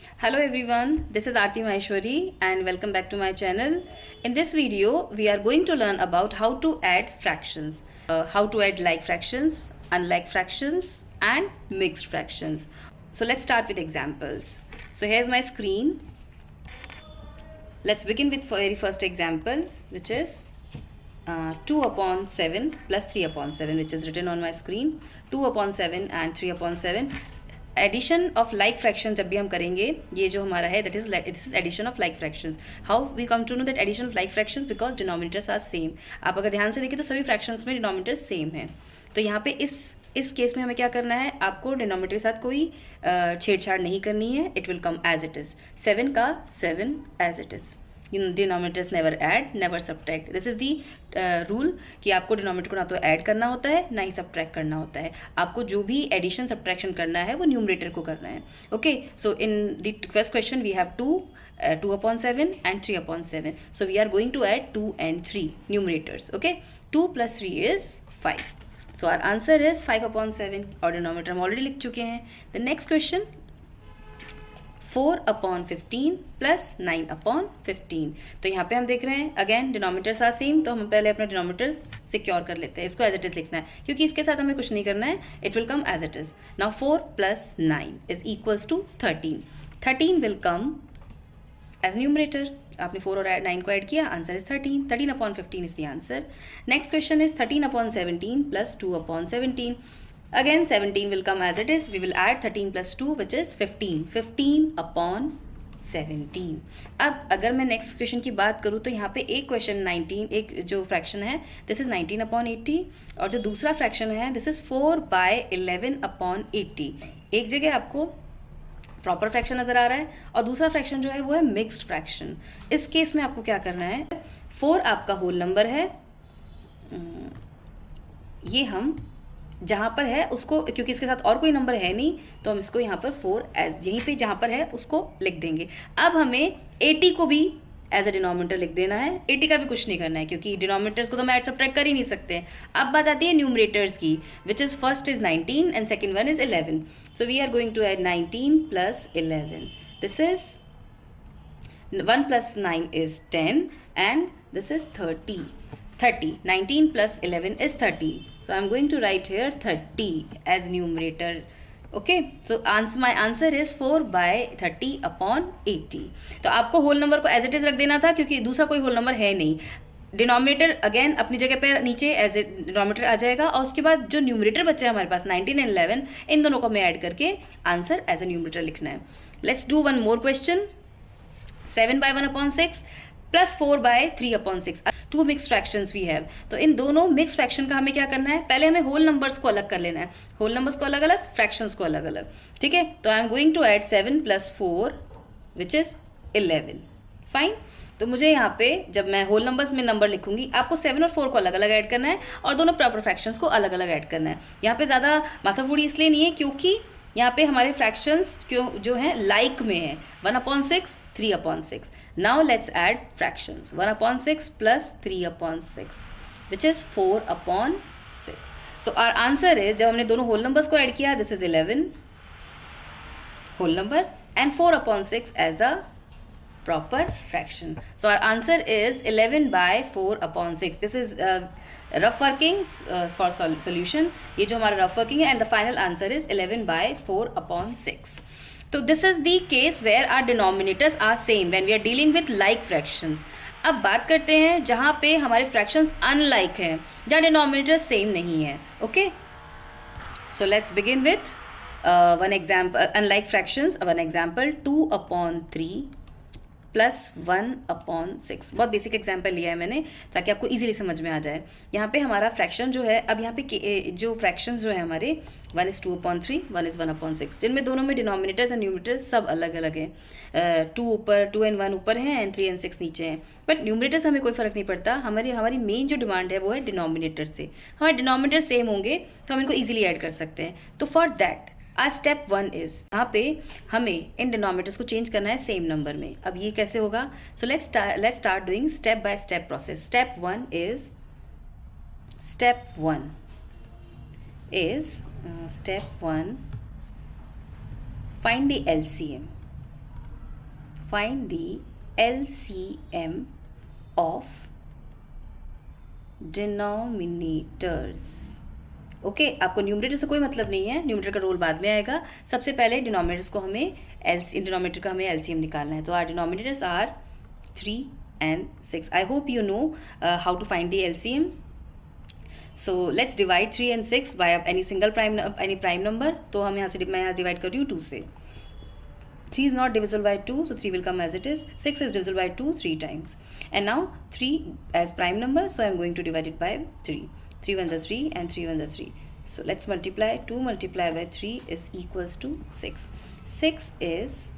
Hello everyone, this is Aarti Maheshwari and welcome back to my channel. In this video, we are going to learn about how to add fractions. How to add like fractions, unlike fractions and mixed fractions. So let's start with examples. So here's my screen. Let's begin with very first example, which is 2 upon 7 plus 3 upon 7, which is written on my screen. 2 upon 7 and 3 upon 7. Addition of like fraction जब भी हम करेंगे, ये जो हमारा है that is this is addition of like fractions. How we come to know that addition of like fractions? Because denominators are same. आप अगर ध्यान से देखें तो सभी फ्रैक्शंस में डिनोमिनेटर्स सेम है. तो यहाँ पे इस केस में हमें क्या करना है, आपको डिनोमिनेटर के साथ कोई छेड़छाड़ नहीं करनी है. It will come as it is. 7 का 7 as it is. Denominators never add never subtract. This is the rule कि आपको डिनोमिनेटर को ना तो ऐड करना होता है ना ही सब्ट्रैक्ट करना होता है. आपको जो भी एडिशन सब्ट्रैक्शन करना है वो न्यूमरेटर को करना है. Okay, so in the first question we have 2 upon 7 and 3 upon 7. So we are going to add 2 and 3 numerators. Okay, 2 plus 3 is 5. So our answer is 5 upon 7. और डिनोमिनेटर हम already लिख चुके हैं. The next question, 4 upon 15 plus 9 upon 15. तो यहाँ पे हम देख रहे हैं अगेन डिनोमिनेटर्स आर सेम, तो हम पहले अपना डिनोमिनेटर्स सिक्योर कर लेते हैं. इसको एज इट इज़ लिखना है क्योंकि इसके साथ हमें कुछ नहीं करना है. It will come as it is. Now 4 plus 9 is equals to 13. 13 will come as numerator. आपने 4 और 9 को ऐड किया, answer is 13. 13 upon 15 is the answer. Next question is 13 upon 17 plus 2 upon 17. Again 17 will come as it is. We will add 13 plus 2 which is 15. 15 upon 17. अब अगर मैं next question की बात करूँ तो यहाँ पे एक क्वेश्चन 19, एक जो फ्रैक्शन है दिस इज 19 अपॉन 80 और जो दूसरा फ्रैक्शन है दिस इज 4/11 अपॉन 80. एक जगह आपको प्रॉपर फ्रैक्शन नज़र आ रहा है और दूसरा फ्रैक्शन जो है वो है मिक्स्ड फ्रैक्शन. इस केस में आपको क्या करना है, 4 आपका होल नंबर है. ये हम जहाँ पर है उसको, क्योंकि इसके साथ और कोई नंबर है नहीं तो हम इसको यहाँ पर 4 एज यहीं पे जहाँ पर है उसको लिख देंगे. अब हमें 80 को भी एज अ डिनोमिनेटर लिख देना है. 80 का भी कुछ नहीं करना है क्योंकि डिनोमिनेटर्स को तो हम ऐड सब्ट्रैक्ट कर ही नहीं सकते हैं. अब बात आती है न्यूमरेटर्स की, which is first is 19 and second one is 11. So we are going to add 19 plus 11. This is 1 plus 9 is 10 and this is 30. 19 plus 11 is 30. So I'm going to write here 30 as numerator. Okay, so my answer is 4/30 upon 80. तो आपको whole number को as it is रख देना था क्योंकि दूसरा कोई whole number है नहीं. डिनोमिनेटर अगेन अपनी जगह पर नीचे एज ए डिनोमिनेटर आ जाएगा और उसके बाद जो न्यूमरेटर बच्चा है हमारे पास 19 एंड 11, इन दोनों को हमें ऐड करके आंसर एज ए न्यूमरेटर लिखना है. Let's do one more question. 7/1 upon 6 plus 4/3 upon 6. 2 mix fractions we have. तो इन दोनों मिक्स फ्रैक्शन का हमें क्या करना है, पहले हमें होल नंबर्स को अलग कर लेना है. होल नंबर्स को अलग अलग, फ्रैक्शंस को अलग अलग. ठीक है, तो I am going to add 7 plus 4 which is 11. Fine. तो मुझे यहाँ पे जब मैं होल नंबर्स में नंबर लिखूंगी आपको 7 और 4 को अलग अलग ऐड करना है और दोनों प्रॉपर फ्रैक्शंस को अलग अलग ऐड करना है. यहाँ पे ज़्यादा माथाफोड़ी इसलिए नहीं है क्योंकि यहाँ पे हमारे फ्रैक्शंस क्यों जो हैं लाइक में है. 1 upon 6, 3 upon 6. Now let's add fractions. 1 upon 6 plus 3 upon 6 which is 4 upon 6. So our answer is, जब हमने दोनों होल नंबर्स को ऐड किया, this is 11 whole number and 4 upon 6 as a proper fraction. So our answer is 11/4 upon 6. This is rough working for solution. ये जो हमारा rough working है and the final answer is 11/4 upon 6. तो this is the case where our denominators are same when we are dealing with like fractions. अब बात करते हैं जहाँ पे हमारे fractions unlike हैं, जहाँ denominators same नहीं है. Okay? So let's begin with one example. Unlike fractions, one example 2 upon 3 plus 1 upon 6. बहुत बेसिक एग्जाम्पल लिया है मैंने ताकि आपको इजीली समझ में आ जाए. यहाँ पे हमारा फ्रैक्शन जो है, अब यहाँ पे जो फ्रैक्शंस जो है हमारे 1 is 2 upon 3, 1 is 1 upon 6, जिनमें दोनों में डिनोमिनेटर्स एंड न्यूमरेटर्स सब अलग अलग हैं. 2 ऊपर 2 and 1 ऊपर हैं एंड 3 and 6 नीचे हैं. बट न्यूमरेटर्स हमें कोई फ़र्क नहीं पड़ता. हमारी मेन जो डिमांड है वो है डिनोमिनेटर से. हमारे डिनोमिनेटर सेम होंगे तो हम इनको ईजिली ऐड कर सकते हैं. तो फॉर दैट स्टेप 1 इज, यहाँ पे हमें इन डिनोमिनेटर्स को चेंज करना है सेम नंबर में. अब ये कैसे होगा? सो let's start doing step by step process. Step 1 is find the LCM. find the LCM of denominators. Okay आपको न्यूमरेटर से कोई मतलब नहीं है, न्यूमरेटर का रोल बाद में आएगा. सबसे पहले डिनोमिनेटर्स को हमें डिनोमिनेटर का हमें एलसीएम निकालना है. तो are denominators are 3 and 6. I hope you know how to find the LCM. So let's divide 3 and 6 by any prime number. तो हम यहाँ से मैं यहाँ डिवाइड कर रही हूँ 2 से. 3 is not divisible by 2, so 3 will come as it is. 6 is divisible by 2 3 times. And now 3 as prime number, so I am going to divide it by 3. 3 ones are 3 and 3 ones are 3. So let's multiply. 2 multiplied by 3 is equals to 6. 6 is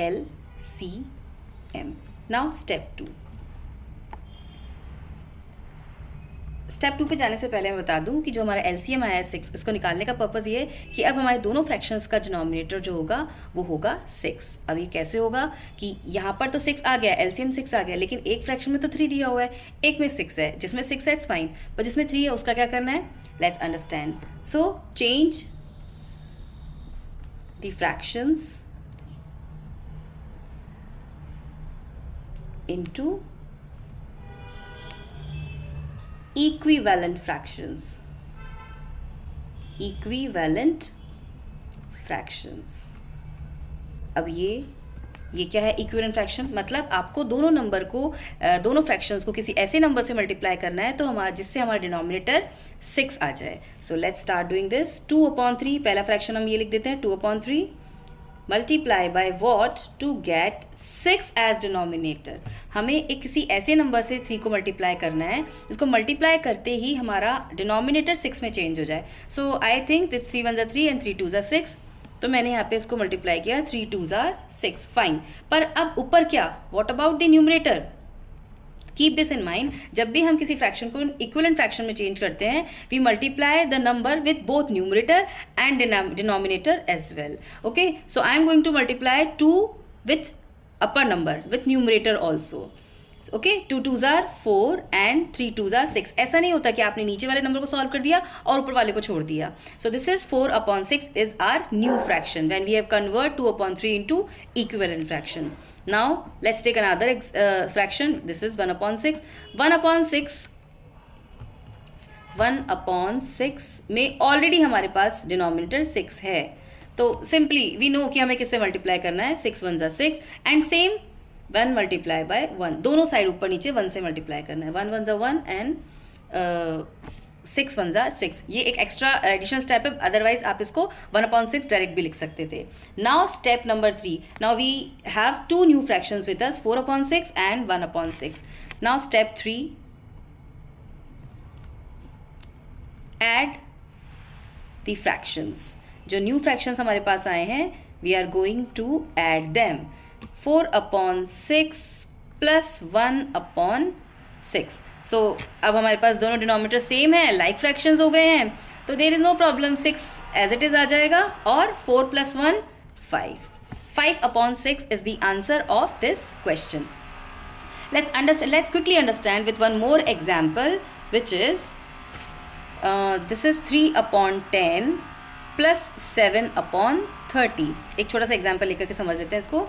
LCM. Now step 2. Step 2 पे जाने से पहले मैं बता दूं कि जो हमारा एलसीएम आया है 6, इसको निकालने का पर्पज़ ये है कि अब हमारे दोनों फ्रैक्शंस का डिनोमिनेटर जो होगा वो होगा 6. अब ये कैसे होगा कि यहाँ पर तो 6 आ गया, एलसीएम 6 आ गया, लेकिन एक फ्रैक्शन में तो 3 दिया हुआ है, एक में 6 है. जिसमें 6 है इट्स फाइन, पर जिसमें 3 है उसका क्या करना है, let's understand. So change the fractions into equivalent fractions. अब ये क्या है इक्विवेलेंट फ्रैक्शन, मतलब आपको दोनों नंबर को दोनों फ्रैक्शंस को किसी ऐसे नंबर से मल्टीप्लाई करना है तो हमारा जिससे हमारा डिनोमिनेटर 6 आ जाए. So let's start doing this. 2/3 पहला फ्रैक्शन हम ये लिख देते हैं 2/3 multiply by what to get 6 as denominator. हमें एक किसी ऐसे नंबर से 3 को मल्टीप्लाई करना है जिसको मल्टीप्लाई करते ही हमारा डिनोमिनेटर 6 में चेंज हो जाए. So I think this 3 1s are 3 and 3 2s are 6. तो मैंने यहाँ पे इसको मल्टीप्लाई किया 3 2s are 6. फाइन. पर अब ऊपर क्या, what about the numerator. Keep this in mind, जब भी हम किसी फ्रैक्शन को इक्विवेलेंट फ्रैक्शन में चेंज करते हैं we multiply the number with both numerator and denominator as well. Okay, so I am going to multiply 2 with upper number with numerator also. Okay, 2 2s are 4 and 3 2s are 6. ऐसा नहीं होता कि आपने नीचे वाले number को solve कर दिया और ऊपर वाले को छोड़ दिया. So this is 4/6 is our new fraction when we have convert 2/3 into equivalent fraction. Now let's take another fraction. This is 1/6. 1/6 में ऑलरेडी हमारे पास डिनोमिनेटर 6 है, तो सिंपली वी नो कि हमें किससे मल्टीप्लाई करना है. 6 1s are 6 and same 1 multiply by 1, दोनों साइड ऊपर नीचे 1 से मल्टीप्लाई करना है. 1 1s are 1 and 6 1s are 6. ये एक एक्स्ट्रा एडिशनल स्टेप है, अदरवाइज आप इसको 1/6 डायरेक्ट भी लिख सकते थे. Now step number 3. Now we have 2 new fractions with us 4/6 and 1/6. Now step 3, add the fractions. जो न्यू फ्रैक्शंस हमारे पास आए हैं we are going to add them. 4/6 plus 1/6. सो अब हमारे पास दोनों डिनोमिनेटर सेम है, लाइक फ्रैक्शंस हो गए हैं, तो there is no problem. 6 as it is आ जाएगा और 4 + 1 5. 5/6 is the answer of this question. Let's quickly understand with one more example, which is this is 3/10 plus 7/30. एक छोटा सा एग्जाम्पल लेकर के समझ लेते हैं इसको.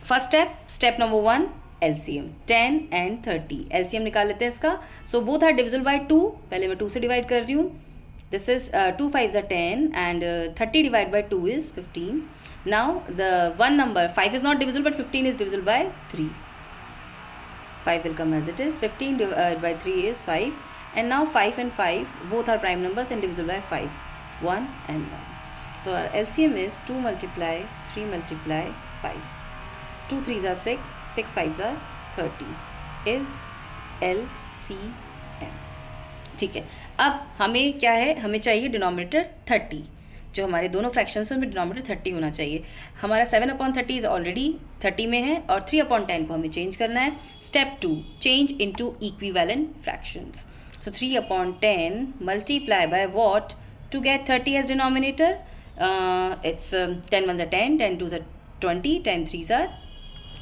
First step number 1 LCM 10 and 30. LCM निकाल लेते हैं इसका. So both are divisible by 2. पहले मैं 2 से डिवाइड कर रही हूँ. This is 2 5s are 10 and 30 divided by 2 is 15. Now the one number 5 is not divisible but 15 is divisible by 3. 5 will come as it is. 15 divided by 3 is 5. And now 5 and 5 both are prime numbers and divisible by 5. 1 and 1. So our LCM is 2 multiply 3 multiply 5. 2 3s are 6, 6 5s are 30 is LCM. ठीक है, अब हमें क्या है, हमें चाहिए denominator 30. जो हमारे दोनों फ्रैक्शंस हैं उनमें डिनोमिनेटर 30 होना चाहिए. हमारा 7/30 इज ऑलरेडी 30 में है और 3/10 को हमें चेंज करना है. Step 2, change into equivalent fractions. So 3/10 multiply by what to get 30 as denominator? It's 10 1s are 10, 10 2s are 20, 10 3s are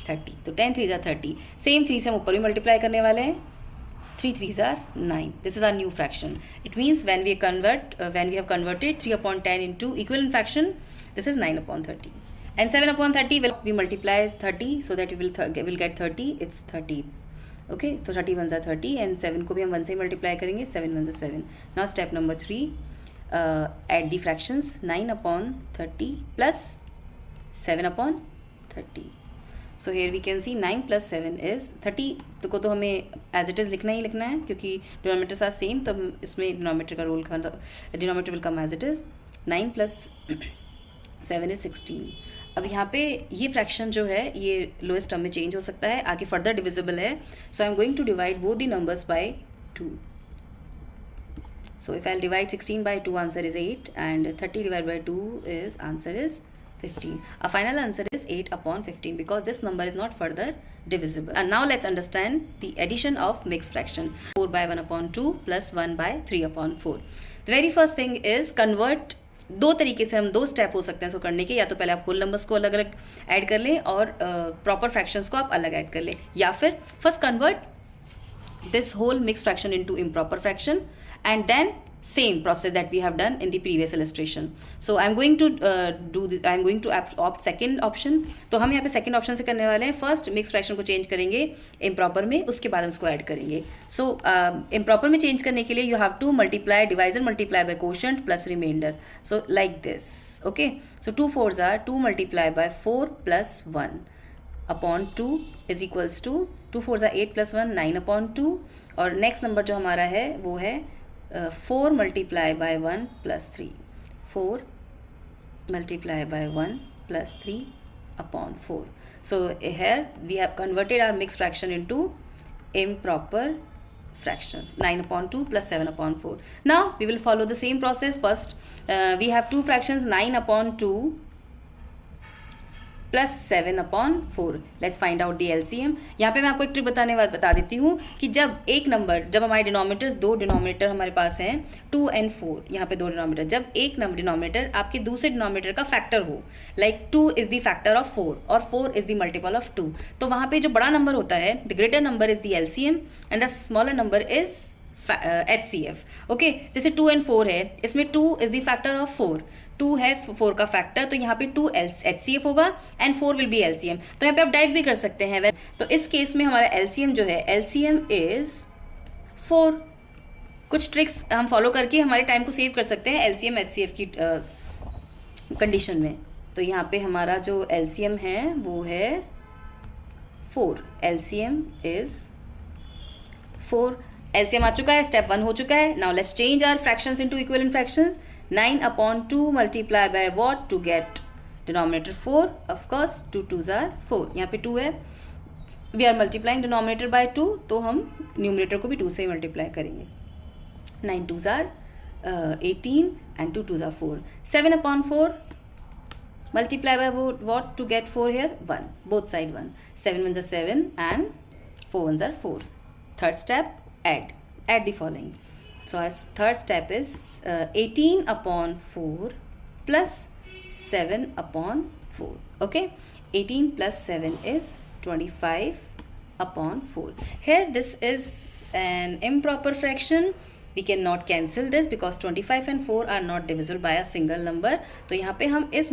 30. तो 10 3s are 30. सेम 3 से हम ऊपर भी मल्टीप्लाई करने वाले हैं. 3 3s are 9. This is our new fraction. It means when we have converted 3/10 into equivalent fraction, this is 9/30. and 7 upon 30 will we multiply 30 so that we will get 30, it's 30, okay. तो 30 1 30 and 7 को भी हम 1 से multiply करेंगे, 7 1 7. Now step number 3, add the fractions. 9 upon 30 plus 7 upon 30. So here we can see 9 plus 7 is 30. को तो हमें as it is लिखना ही लिखना है क्योंकि डिनोमीटर साथ सेम, तो हम इसमें डिनोमीटर का role denominator will come as it is. 9 plus 7 is 16. अब यहाँ पे ये फ्रैक्शन जो है ये लोएस्ट टर्म में चेंज हो सकता है, आगे फर्दर डिविजिबल है. So I am going to divide both the numbers by 2. So if I'll divide 16 by 2, answer is 8, and 30 divided by 2 is answer is 15. Our final answer is 8 upon 15 because this number is not further divisible. And now let's understand the addition of mixed fraction. 4 by 1 upon 2 plus 1 by 3 upon 4. The very first thing is convert. दो तरीके से हम दो step हो सकते हैं इसको करने के, या तो पहले आप होल नंबर्स को अलग अलग ऐड कर लें और प्रॉपर फ्रैक्शंस को आप अलग ऐड कर लें, या फिर first convert this whole mixed fraction into improper fraction and then same process that we have done in the previous illustration. So I am going to do this. I am going to opt second option. तो हम यहाँ पे second option से करने वाले हैं. First mixed fraction को change करेंगे improper में, उसके बाद हम इसको add करेंगे. So improper में change करने के लिए you have to multiply divisor multiply by quotient plus remainder. So like this, okay. So 2 4s are 2 multiplied by 4 plus 1 upon 2 is equals to 2 4s are 8 plus 1 9 upon 2. और next number जो हमारा है वो है 4 multiply by 1 plus 3. 4 multiply by 1 plus 3 upon 4. So here we have converted our mixed fraction into improper fraction. 9 upon 2 plus 7 upon 4. Now we will follow the same process. First we have two fractions, 9 upon 2 plus 7 upon 4. Let's find out the LCM. यहाँ पे मैं आपको एक trick बता देती हूँ कि जब हमारे डिनोमीटर्स, दो डिनोमीटर हमारे पास हैं 2 and 4, यहाँ पे दो डिनोमीटर, जब एक डिनोमीटर आपके दूसरे डिनोमीटर का फैक्टर हो, like 2 is the factor of 4 और 4 इज द मल्टीपल ऑफ 2, तो वहाँ पे जो बड़ा नंबर होता है, the greater number is the LCM and the smaller number is HCF. Okay, जैसे 2 and 4 है, इसमें 2 इज द फैक्टर ऑफ 4, 2 है 4 का फैक्टर, तो यहाँ पे 2 HCF होगा एंड 4 विल बी LCM. तो यहाँ पे आप डायरेक्ट भी कर सकते हैं. तो इस केस में हमारा LCM जो है, LCM इज 4. कुछ ट्रिक्स हम फॉलो करके हमारे टाइम को सेव कर सकते हैं LCM HCF की कंडीशन में. तो यहाँ पे हमारा जो LCM है वो है 4. LCM is 4. LCM आ चुका है, स्टेप 1 हो चुका है. Now let's change our fractions into equivalent fractions. 9 upon 2 multiply by what to get denominator 4. Of course 2 2s are 4. यहाँ पे 2 है, we are multiplying denominator by 2, तो हम न्यूमरेटर को भी 2 से मल्टीप्लाई करेंगे. 9 2s are 18 and 2 2s are 4. 7 upon 4 multiply by what to get 4 here, 1, both side 1. 7 1s are 7 and 4 1s are 4. Third step, add the following. So our third step is 18 upon 4 plus 7 upon 4. Okay, 18 plus 7 is 25 upon 4. Here this is an improper fraction. We cannot cancel this because 25 and 4 are not divisible by a single number. तो यहाँ पे हम इस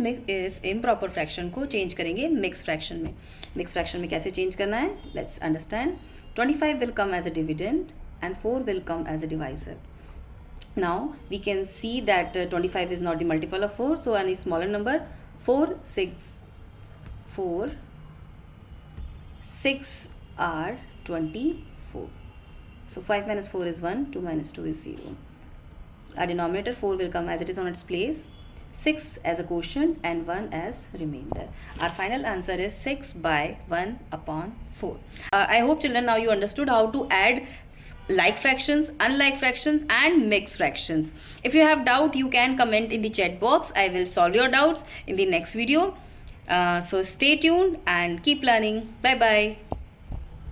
improper fraction को change करेंगे mixed fraction में. Mixed fraction में कैसे change करना है? Let's understand. 25 will come as a dividend and 4 will come as a divisor. Now we can see that 25 is not the multiple of 4, so any smaller number, 4 6 are 24. So 5 minus 4 is 1, 2 minus 2 is 0. Our denominator 4 will come as it is on its place, 6 as a quotient and 1 as remainder. Our final answer is 6 by 1 upon 4. I hope children now you understood how to add like fractions, unlike fractions and mixed fractions. If you have doubt, you can comment in the chat box. I will solve your doubts in the next video. So stay tuned and keep learning. Bye bye.